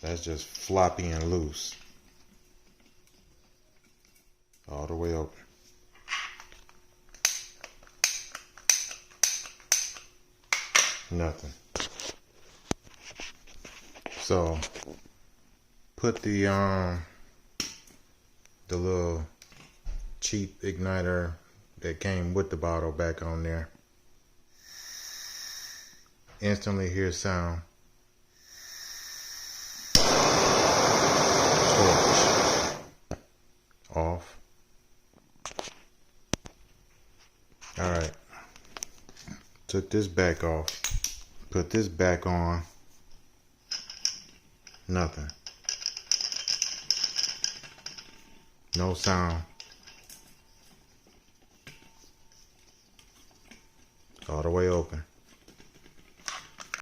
That's just floppy and loose. All the way open. Nothing. So put the little cheap igniter that came with the bottle back on there. Instantly hear sound. Torch. Off. Alright. Took this back off. Put this back on. Nothing. No sound. All the way open.